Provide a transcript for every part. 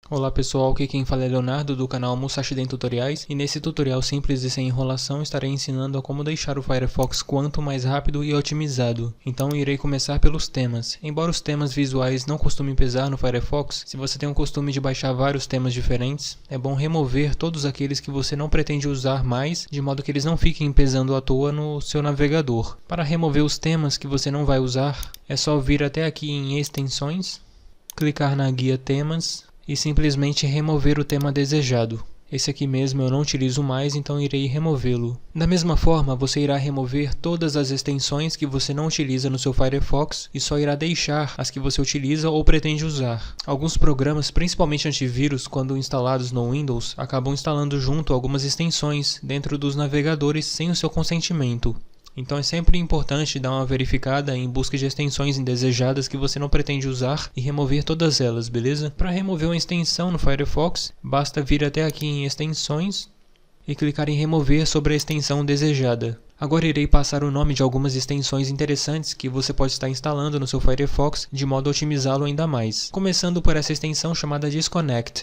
Olá pessoal, aqui quem fala é Leonardo do canal Musashi Den Tutoriais e nesse tutorial simples e sem enrolação estarei ensinando a como deixar o Firefox quanto mais rápido e otimizado. Então irei começar pelos temas. Embora os temas visuais não costumem pesar no Firefox, se você tem o costume de baixar vários temas diferentes, é bom remover todos aqueles que você não pretende usar mais, de modo que eles não fiquem pesando à toa no seu navegador. Para remover os temas que você não vai usar, é só vir até aqui em extensões, clicar na guia temas e simplesmente remover o tema desejado. Esse aqui mesmo eu não utilizo mais, então irei removê-lo. Da mesma forma, você irá remover todas as extensões que você não utiliza no seu Firefox e só irá deixar as que você utiliza ou pretende usar. Alguns programas, principalmente antivírus, quando instalados no Windows, acabam instalando junto algumas extensões dentro dos navegadores sem o seu consentimento. Então é sempre importante dar uma verificada em busca de extensões indesejadas que você não pretende usar e remover todas elas, beleza? Para remover uma extensão no Firefox, basta vir até aqui em extensões e clicar em remover sobre a extensão desejada. Agora irei passar o nome de algumas extensões interessantes que você pode estar instalando no seu Firefox de modo a otimizá-lo ainda mais. Começando por essa extensão chamada Disconnect.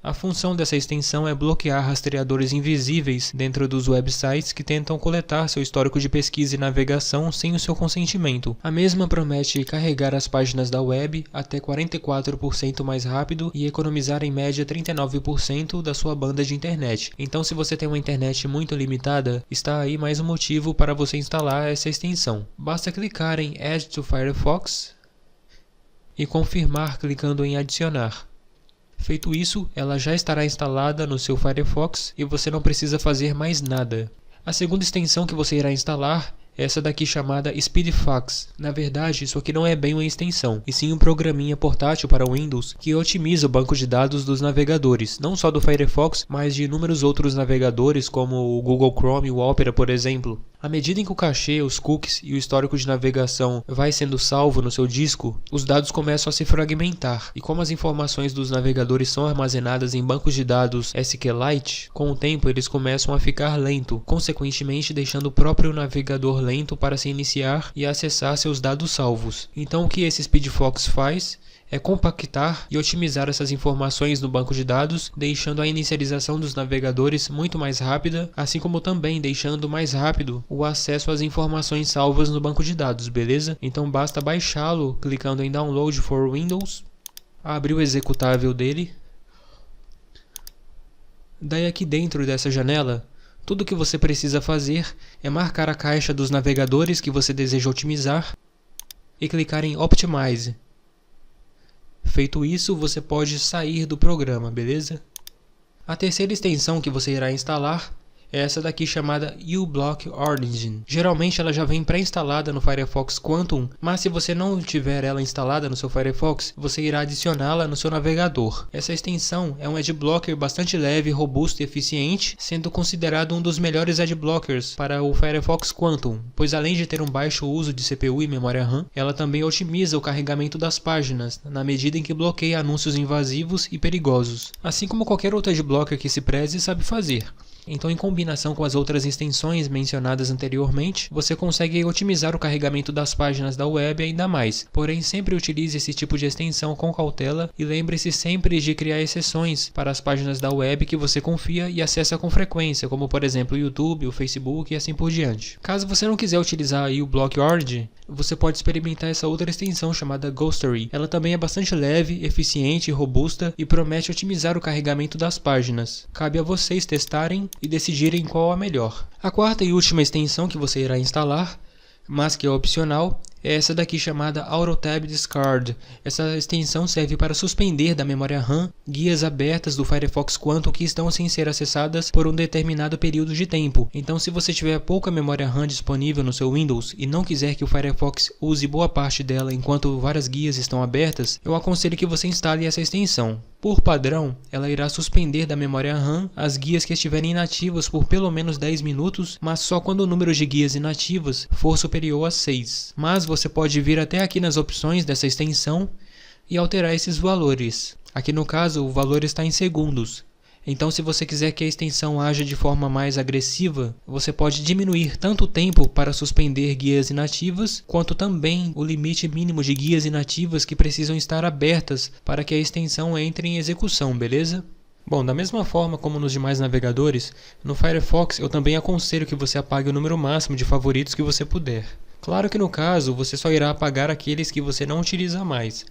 A função dessa extensão é bloquear rastreadores invisíveis dentro dos websites que tentam coletar seu histórico de pesquisa e navegação sem o seu consentimento. A mesma promete carregar as páginas da web até 44% mais rápido e economizar em média 39% da sua banda de internet. Então, se você tem uma internet muito limitada, está aí mais um motivo para você instalar essa extensão. Basta clicar em Add to Firefox e confirmar clicando em adicionar. Feito isso, ela já estará instalada no seu Firefox e você não precisa fazer mais nada. A segunda extensão que você irá instalar é essa daqui chamada SpeedFax. Na verdade, isso aqui não é bem uma extensão, e sim um programinha portátil para Windows que otimiza o banco de dados dos navegadores, não só do Firefox, mas de inúmeros outros navegadores como o Google Chrome e o Opera, por exemplo. À medida em que o cachê, os cookies e o histórico de navegação vai sendo salvo no seu disco, os dados começam a se fragmentar. E como as informações dos navegadores são armazenadas em bancos de dados SQLite, com o tempo eles começam a ficar lento, consequentemente deixando o próprio navegador lento para se iniciar e acessar seus dados salvos. Então o que esse SpeedFax faz é compactar e otimizar essas informações no banco de dados, deixando a inicialização dos navegadores muito mais rápida, assim como também deixando mais rápido o acesso às informações salvas no banco de dados, beleza? Então basta baixá-lo clicando em Download for Windows, abrir o executável dele. Daí aqui dentro dessa janela, tudo que você precisa fazer é marcar a caixa dos navegadores que você deseja otimizar e clicar em Optimize. Feito isso, você pode sair do programa, beleza? A terceira extensão que você irá instalar é essa daqui chamada uBlock Origin. Geralmente ela já vem pré-instalada no Firefox Quantum, mas se você não tiver ela instalada no seu Firefox, você irá adicioná-la no seu navegador. Essa extensão é um adblocker bastante leve, robusto e eficiente, sendo considerado um dos melhores adblockers para o Firefox Quantum, pois além de ter um baixo uso de CPU e memória RAM, ela também otimiza o carregamento das páginas, na medida em que bloqueia anúncios invasivos e perigosos, assim como qualquer outro adblocker que se preze sabe fazer. Então, em combinação com as outras extensões mencionadas anteriormente, você consegue otimizar o carregamento das páginas da web ainda mais. Porém, sempre utilize esse tipo de extensão com cautela e lembre-se sempre de criar exceções para as páginas da web que você confia e acessa com frequência, como por exemplo o YouTube, o Facebook e assim por diante. Caso você não quiser utilizar o uBlock Origin, você pode experimentar essa outra extensão chamada Ghostery. Ela também é bastante leve, eficiente e robusta e promete otimizar o carregamento das páginas. Cabe a vocês testarem e decidirem qual a melhor. A quarta e última extensão que você irá instalar, mas que é opcional, é essa daqui chamada AutoTab Discard. Essa extensão serve para suspender da memória RAM guias abertas do Firefox Quantum que estão sem ser acessadas por um determinado período de tempo. Então, se você tiver pouca memória RAM disponível no seu Windows e não quiser que o Firefox use boa parte dela enquanto várias guias estão abertas, eu aconselho que você instale essa extensão. Por padrão, ela irá suspender da memória RAM as guias que estiverem inativas por pelo menos 10 minutos, mas só quando o número de guias inativas for superior a 6. Mas você pode vir até aqui nas opções dessa extensão e alterar esses valores. Aqui no caso, o valor está em segundos. Então, se você quiser que a extensão haja de forma mais agressiva, você pode diminuir tanto o tempo para suspender guias inativas, quanto também o limite mínimo de guias inativas que precisam estar abertas para que a extensão entre em execução, beleza? Bom, da mesma forma como nos demais navegadores, no Firefox eu também aconselho que você apague o número máximo de favoritos que você puder. Claro que no caso, você só irá apagar aqueles que você não utiliza mais.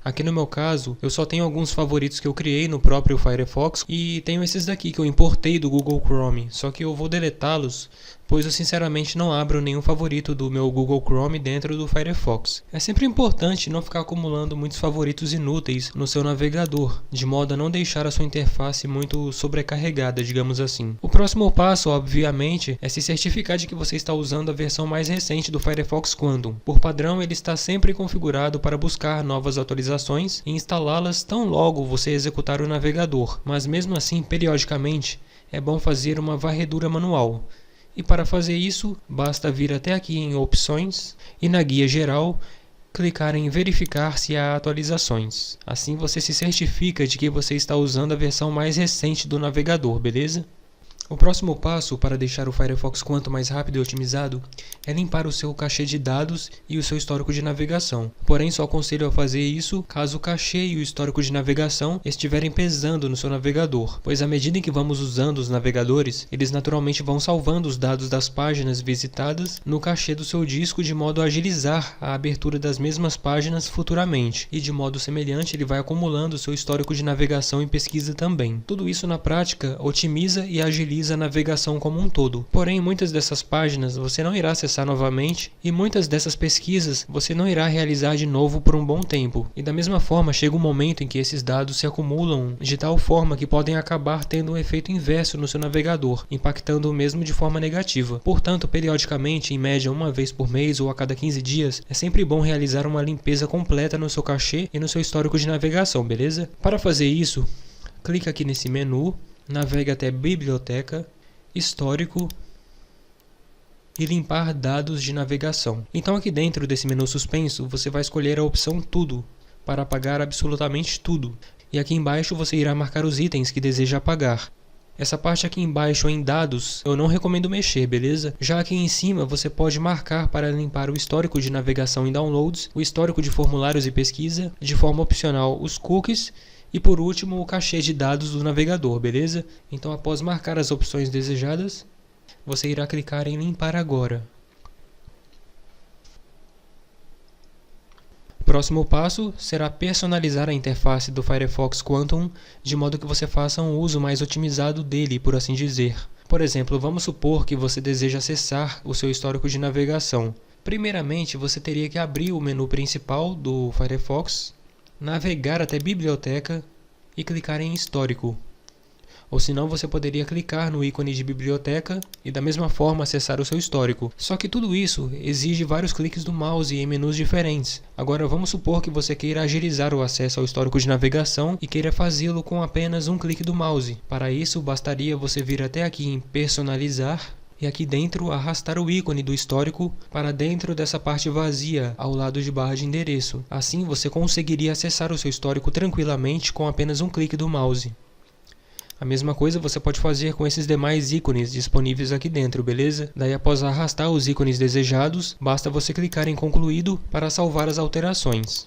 Aqui no meu caso, eu só tenho alguns favoritos que eu criei no próprio Firefox e tenho esses daqui que eu importei do Google Chrome, só que eu vou deletá-los, pois eu sinceramente não abro nenhum favorito do meu Google Chrome dentro do Firefox. É sempre importante não ficar acumulando muitos favoritos inúteis no seu navegador, de modo a não deixar a sua interface muito sobrecarregada, digamos assim. O próximo passo, obviamente, é se certificar de que você está usando a versão mais recente do Firefox Quantum. Por padrão, ele está sempre configurado para buscar novas atualizações e instalá-las tão logo você executar o navegador, mas mesmo assim, periodicamente, é bom fazer uma varredura manual. E para fazer isso, basta vir até aqui em Opções e na guia geral, clicar em Verificar se há atualizações. Assim você se certifica de que você está usando a versão mais recente do navegador, beleza? O próximo passo para deixar o Firefox quanto mais rápido e otimizado é limpar o seu cachê de dados e o seu histórico de navegação. Porém, só aconselho a fazer isso caso o cachê e o histórico de navegação estiverem pesando no seu navegador, pois à medida em que vamos usando os navegadores, eles naturalmente vão salvando os dados das páginas visitadas no cachê do seu disco de modo a agilizar a abertura das mesmas páginas futuramente, e de modo semelhante ele vai acumulando o seu histórico de navegação e pesquisa também. Tudo isso na prática otimiza e agiliza a navegação como um todo. Porém, muitas dessas páginas você não irá acessar novamente e muitas dessas pesquisas você não irá realizar de novo por um bom tempo. E da mesma forma, chega um momento em que esses dados se acumulam de tal forma que podem acabar tendo um efeito inverso no seu navegador, impactando o mesmo de forma negativa. Portanto, periodicamente, em média uma vez por mês ou a cada 15 dias, é sempre bom realizar uma limpeza completa no seu cachê e no seu histórico de navegação, beleza? Para fazer isso, clica aqui nesse menu, navegue até Biblioteca, Histórico e Limpar dados de navegação. Então aqui dentro desse menu suspenso, você vai escolher a opção Tudo, para apagar absolutamente tudo. E aqui embaixo você irá marcar os itens que deseja apagar. Essa parte aqui embaixo em dados, eu não recomendo mexer, beleza? Já aqui em cima você pode marcar para limpar o histórico de navegação e downloads, o histórico de formulários e pesquisa, de forma opcional os cookies, e por último, o cachê de dados do navegador, beleza? Então, após marcar as opções desejadas, você irá clicar em Limpar agora. O próximo passo será personalizar a interface do Firefox Quantum de modo que você faça um uso mais otimizado dele, por assim dizer. Por exemplo, vamos supor que você deseja acessar o seu histórico de navegação. Primeiramente, você teria que abrir o menu principal do Firefox, navegar até Biblioteca e clicar em Histórico. Ou senão você poderia clicar no ícone de Biblioteca e da mesma forma acessar o seu histórico. Só que tudo isso exige vários cliques do mouse em menus diferentes. Agora vamos supor que você queira agilizar o acesso ao histórico de navegação e queira fazê-lo com apenas um clique do mouse. Para isso bastaria você vir até aqui em Personalizar e aqui dentro arrastar o ícone do histórico para dentro dessa parte vazia ao lado de barra de endereço. Assim você conseguiria acessar o seu histórico tranquilamente com apenas um clique do mouse. A mesma coisa você pode fazer com esses demais ícones disponíveis aqui dentro, beleza? Daí após arrastar os ícones desejados, basta você clicar em Concluído para salvar as alterações.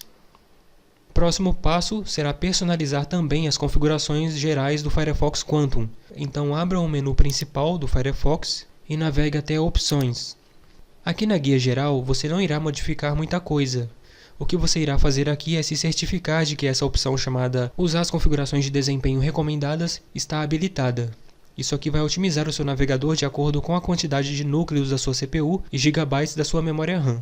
O próximo passo será personalizar também as configurações gerais do Firefox Quantum. Então abra o menu principal do Firefox e navegue até Opções. Aqui na guia geral você não irá modificar muita coisa. O que você irá fazer aqui é se certificar de que essa opção chamada Usar as configurações de desempenho recomendadas está habilitada. Isso aqui vai otimizar o seu navegador de acordo com a quantidade de núcleos da sua CPU e gigabytes da sua memória RAM.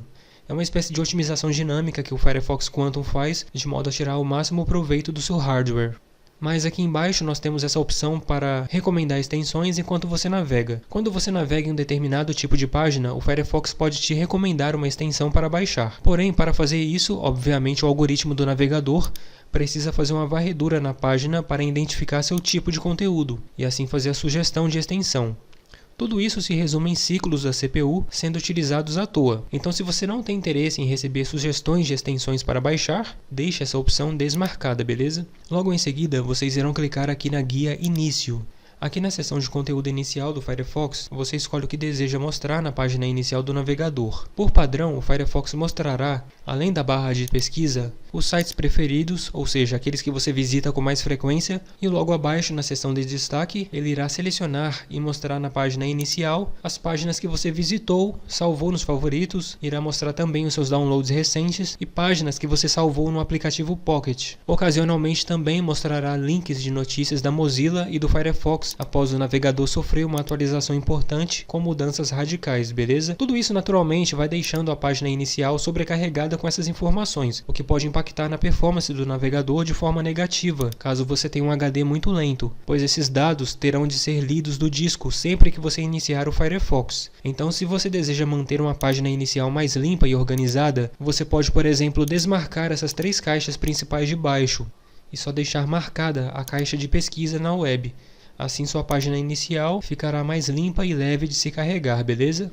É uma espécie de otimização dinâmica que o Firefox Quantum faz de modo a tirar o máximo proveito do seu hardware. Mas aqui embaixo nós temos essa opção para recomendar extensões enquanto você navega. Quando você navega em um determinado tipo de página, o Firefox pode te recomendar uma extensão para baixar. Porém, para fazer isso, obviamente o algoritmo do navegador precisa fazer uma varredura na página para identificar seu tipo de conteúdo e assim fazer a sugestão de extensão. Tudo isso se resume em ciclos da CPU sendo utilizados à toa. Então, se você não tem interesse em receber sugestões de extensões para baixar, deixe essa opção desmarcada, beleza? Logo em seguida, vocês irão clicar aqui na guia Início. Aqui na seção de conteúdo inicial do Firefox, você escolhe o que deseja mostrar na página inicial do navegador. Por padrão, o Firefox mostrará, além da barra de pesquisa, os sites preferidos, ou seja, aqueles que você visita com mais frequência, e logo abaixo, na seção de destaque, ele irá selecionar e mostrar na página inicial as páginas que você visitou, salvou nos favoritos, irá mostrar também os seus downloads recentes e páginas que você salvou no aplicativo Pocket. Ocasionalmente também mostrará links de notícias da Mozilla e do Firefox após o navegador sofrer uma atualização importante com mudanças radicais, beleza? Tudo isso naturalmente vai deixando a página inicial sobrecarregada com essas informações, o que pode impactar na performance do navegador de forma negativa, caso você tenha um HD muito lento, pois esses dados terão de ser lidos do disco sempre que você iniciar o Firefox. Então, se você deseja manter uma página inicial mais limpa e organizada, você pode, por exemplo, desmarcar essas 3 caixas principais de baixo e só deixar marcada a caixa de pesquisa na web. Assim sua página inicial ficará mais limpa e leve de se carregar, beleza?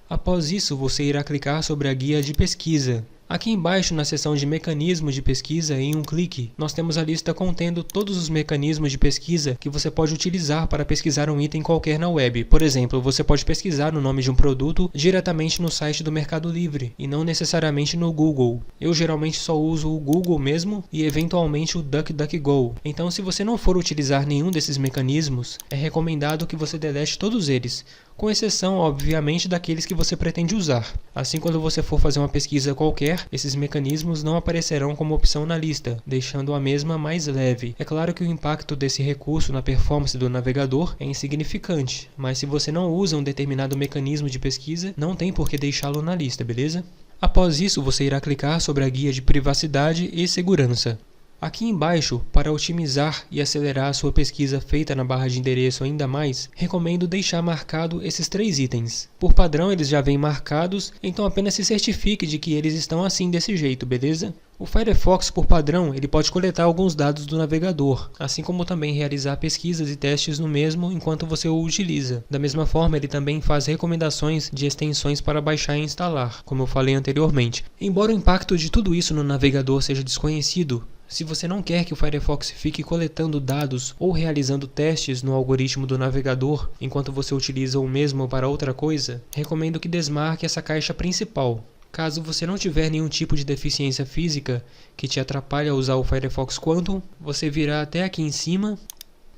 Após isso, você irá clicar sobre a guia de pesquisa. Aqui embaixo, na seção de mecanismos de pesquisa, em um clique, nós temos a lista contendo todos os mecanismos de pesquisa que você pode utilizar para pesquisar um item qualquer na web. Por exemplo, você pode pesquisar o nome de um produto diretamente no site do Mercado Livre, e não necessariamente no Google. Eu geralmente só uso o Google mesmo e eventualmente o DuckDuckGo. Então, se você não for utilizar nenhum desses mecanismos, é recomendado que você delete todos eles, com exceção, obviamente, daqueles que você pretende usar. Assim, quando você for fazer uma pesquisa qualquer, esses mecanismos não aparecerão como opção na lista, deixando a mesma mais leve. É claro que o impacto desse recurso na performance do navegador é insignificante, mas se você não usa um determinado mecanismo de pesquisa, não tem por que deixá-lo na lista, beleza? Após isso, você irá clicar sobre a guia de privacidade e segurança. Aqui embaixo, para otimizar e acelerar a sua pesquisa feita na barra de endereço ainda mais, recomendo deixar marcado esses 3 itens. Por padrão eles já vêm marcados, então apenas se certifique de que eles estão assim desse jeito, beleza? O Firefox, por padrão, ele pode coletar alguns dados do navegador, assim como também realizar pesquisas e testes no mesmo enquanto você o utiliza. Da mesma forma, ele também faz recomendações de extensões para baixar e instalar, como eu falei anteriormente. Embora o impacto de tudo isso no navegador seja desconhecido, se você não quer que o Firefox fique coletando dados ou realizando testes no algoritmo do navegador enquanto você utiliza o mesmo para outra coisa, recomendo que desmarque essa caixa principal. Caso você não tiver nenhum tipo de deficiência física que te atrapalhe a usar o Firefox Quantum, você virá até aqui em cima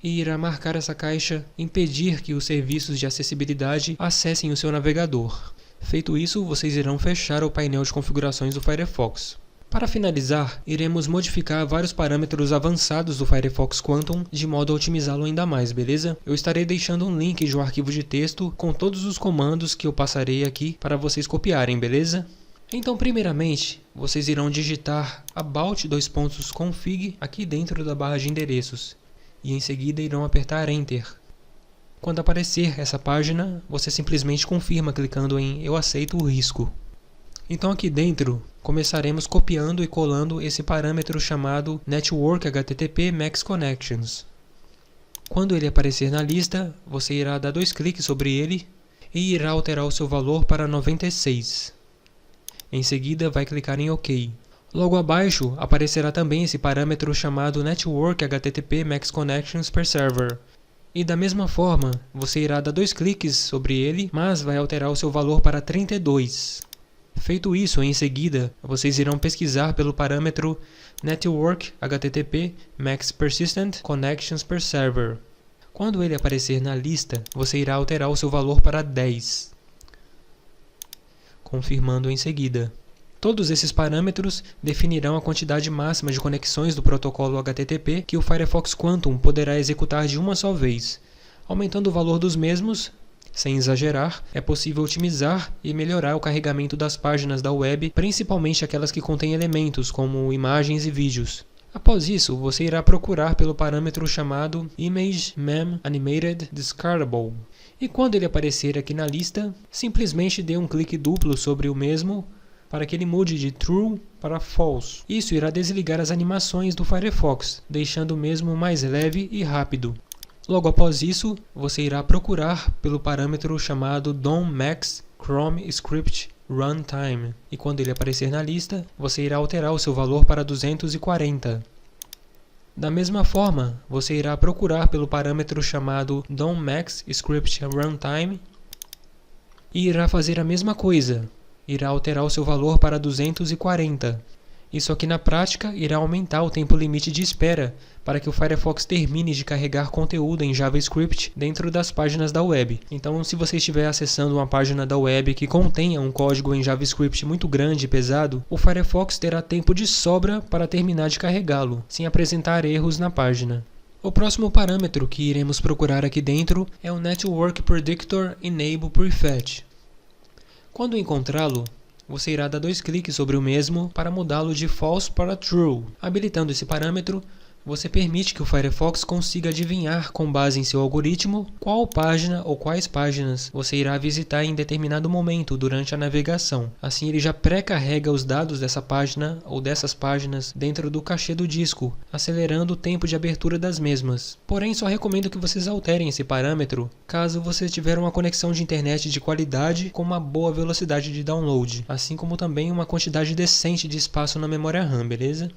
e irá marcar essa caixa impedir que os serviços de acessibilidade acessem o seu navegador. Feito isso, vocês irão fechar o painel de configurações do Firefox. Para finalizar, iremos modificar vários parâmetros avançados do Firefox Quantum de modo a otimizá-lo ainda mais, beleza? Eu estarei deixando um link de um arquivo de texto com todos os comandos que eu passarei aqui para vocês copiarem, beleza? Então, primeiramente, vocês irão digitar about:config aqui dentro da barra de endereços e em seguida irão apertar Enter. Quando aparecer essa página, você simplesmente confirma clicando em Eu aceito o risco. Então aqui dentro, começaremos copiando e colando esse parâmetro chamado Network HTTP Max Connections. Quando ele aparecer na lista, você irá dar 2 cliques sobre ele e irá alterar o seu valor para 96. Em seguida, vai clicar em OK. Logo abaixo, aparecerá também esse parâmetro chamado Network HTTP Max Connections per Server. E da mesma forma, você irá dar 2 cliques sobre ele, mas vai alterar o seu valor para 32. Feito isso, em seguida, vocês irão pesquisar pelo parâmetro Network HTTP Max Persistent Connections per Server. Quando ele aparecer na lista, você irá alterar o seu valor para 10. Confirmando em seguida. Todos esses parâmetros definirão a quantidade máxima de conexões do protocolo HTTP que o Firefox Quantum poderá executar de uma só vez. Aumentando o valor dos mesmos, sem exagerar, é possível otimizar e melhorar o carregamento das páginas da web, principalmente aquelas que contêm elementos como imagens e vídeos. Após isso, você irá procurar pelo parâmetro chamado Image Mem Animated Discardable. E quando ele aparecer aqui na lista, simplesmente dê um clique duplo sobre o mesmo para que ele mude de True para False. Isso irá desligar as animações do Firefox, deixando o mesmo mais leve e rápido. Logo após isso, você irá procurar pelo parâmetro chamado DOM-MAX Chrome Script Runtime, e quando ele aparecer na lista, você irá alterar o seu valor para 240. Da mesma forma, você irá procurar pelo parâmetro chamado DOM-MAX Script Runtime e irá fazer a mesma coisa, irá alterar o seu valor para 240. Isso aqui na prática irá aumentar o tempo limite de espera para que o Firefox termine de carregar conteúdo em JavaScript dentro das páginas da web. Então, se você estiver acessando uma página da web que contenha um código em JavaScript muito grande e pesado, o Firefox terá tempo de sobra para terminar de carregá-lo, sem apresentar erros na página. O próximo parâmetro que iremos procurar aqui dentro é o Network Predictor Enable Prefetch. Quando encontrá-lo, você irá dar 2 cliques sobre o mesmo para mudá-lo de false para true. Habilitando esse parâmetro, você permite que o Firefox consiga adivinhar, com base em seu algoritmo, qual página ou quais páginas você irá visitar em determinado momento durante a navegação. Assim, ele já pré-carrega os dados dessa página ou dessas páginas dentro do cachê do disco, acelerando o tempo de abertura das mesmas. Porém, só recomendo que vocês alterem esse parâmetro caso você tiver uma conexão de internet de qualidade com uma boa velocidade de download, assim como também uma quantidade decente de espaço na memória RAM, beleza?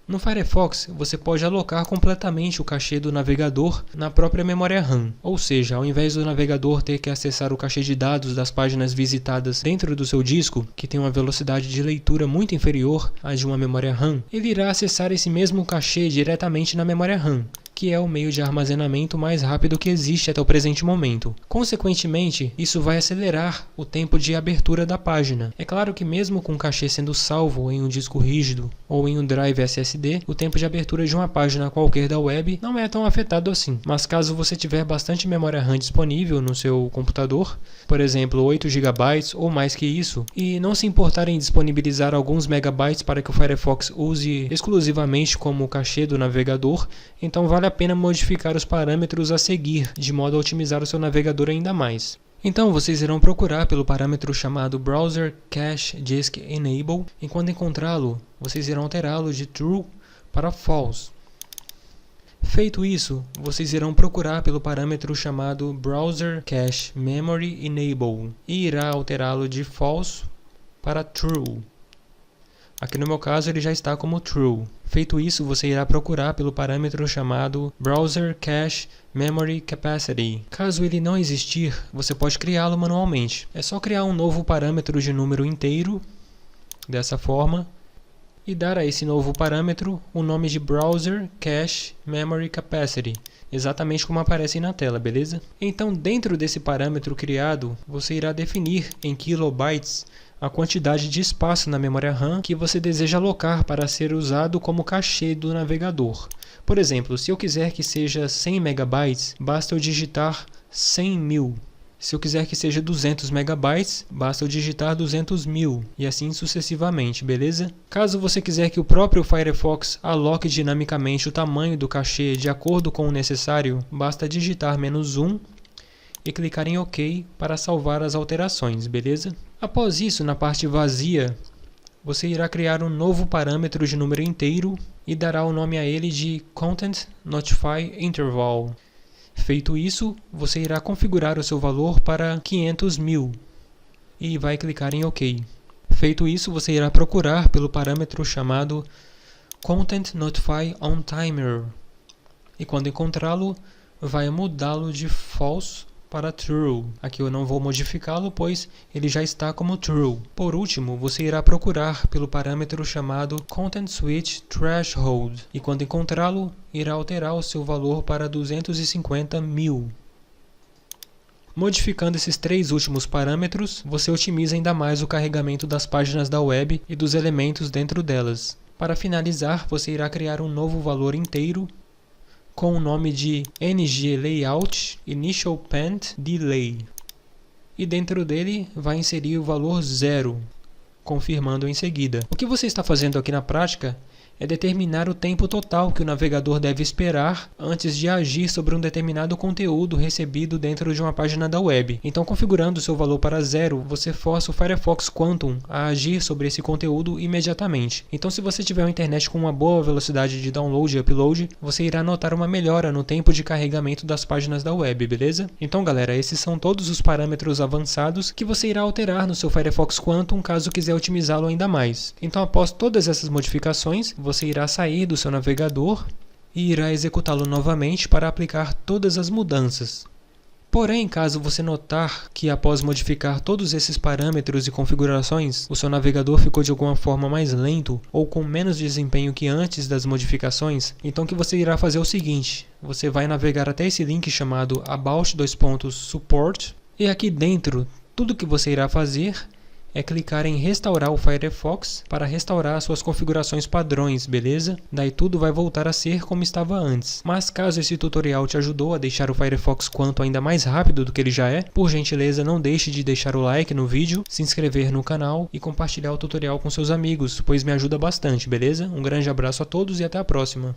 No Firefox, você pode alocar completamente o cachê do navegador na própria memória RAM, ou seja, ao invés do navegador ter que acessar o cachê de dados das páginas visitadas dentro do seu disco, que tem uma velocidade de leitura muito inferior à de uma memória RAM, ele irá acessar esse mesmo cachê diretamente na memória RAM, que é o meio de armazenamento mais rápido que existe até o presente momento. Consequentemente, isso vai acelerar o tempo de abertura da página. É claro que mesmo com o cachê sendo salvo em um disco rígido ou em um drive SSD, o tempo de abertura de uma página qualquer da web não é tão afetado assim. Mas caso você tiver bastante memória RAM disponível no seu computador, por exemplo 8 GB ou mais que isso, e não se importar em disponibilizar alguns megabytes para que o Firefox use exclusivamente como cachê do navegador, então vale a pena modificar os parâmetros a seguir, de modo a otimizar o seu navegador ainda mais. Então vocês irão procurar pelo parâmetro chamado Browser Cache Disk Enable, e quando encontrá-lo, vocês irão alterá-lo de True para False. Feito isso, vocês irão procurar pelo parâmetro chamado Browser Cache Memory Enable e irá alterá-lo de False para True. Aqui no meu caso ele já está como True. Feito isso, você irá procurar pelo parâmetro chamado Browser Cache Memory Capacity. Caso ele não existir, você pode criá-lo manualmente. É só criar um novo parâmetro de número inteiro, dessa forma, e dar a esse novo parâmetro o nome de Browser Cache Memory Capacity, exatamente como aparece na tela, beleza? Então, dentro desse parâmetro criado, você irá definir em kilobytes a quantidade de espaço na memória RAM que você deseja alocar para ser usado como cachê do navegador. Por exemplo, se eu quiser que seja 100 megabytes, basta eu digitar 100.000. Se eu quiser que seja 200 megabytes, basta eu digitar 200.000 e assim sucessivamente, beleza? Caso você quiser que o próprio Firefox aloque dinamicamente o tamanho do cachê de acordo com o necessário, basta digitar -1 e clicar em OK para salvar as alterações, beleza? Após isso, na parte vazia, você irá criar um novo parâmetro de número inteiro e dará o nome a ele de Content Notify Interval. Feito isso, você irá configurar o seu valor para 500.000 e vai clicar em OK. Feito isso, você irá procurar pelo parâmetro chamado Content Notify OnTimer e quando encontrá-lo, vai mudá-lo de False para True. Aqui eu não vou modificá-lo, pois ele já está como True. Por último, você irá procurar pelo parâmetro chamado Content Switch Threshold e quando encontrá-lo, irá alterar o seu valor para 250.000. Modificando esses 3 últimos parâmetros, você otimiza ainda mais o carregamento das páginas da web e dos elementos dentro delas. Para finalizar, você irá criar um novo valor inteiro com o nome de ngLayout Initial Path Delay. E dentro dele vai inserir o valor 0, confirmando em seguida. O que você está fazendo aqui na prática é determinar o tempo total que o navegador deve esperar antes de agir sobre um determinado conteúdo recebido dentro de uma página da web. Então, configurando o seu valor para 0, você força o Firefox Quantum a agir sobre esse conteúdo imediatamente. Então, se você tiver uma internet com uma boa velocidade de download e upload, você irá notar uma melhora no tempo de carregamento das páginas da web, beleza? Então, galera, esses são todos os parâmetros avançados que você irá alterar no seu Firefox Quantum caso quiser otimizá-lo ainda mais. Então, após todas essas modificações, você irá sair do seu navegador e irá executá-lo novamente para aplicar todas as mudanças. Porém, caso você notar que após modificar todos esses parâmetros e configurações, o seu navegador ficou de alguma forma mais lento ou com menos desempenho que antes das modificações, então o que você irá fazer é o seguinte: você vai navegar até esse link chamado about:support e aqui dentro tudo que você irá fazer é clicar em restaurar o Firefox para restaurar suas configurações padrões, beleza? Daí tudo vai voltar a ser como estava antes. Mas caso esse tutorial te ajudou a deixar o Firefox Quantum ainda mais rápido do que ele já é, por gentileza não deixe de deixar o like no vídeo, se inscrever no canal e compartilhar o tutorial com seus amigos, pois me ajuda bastante, beleza? Um grande abraço a todos e até a próxima!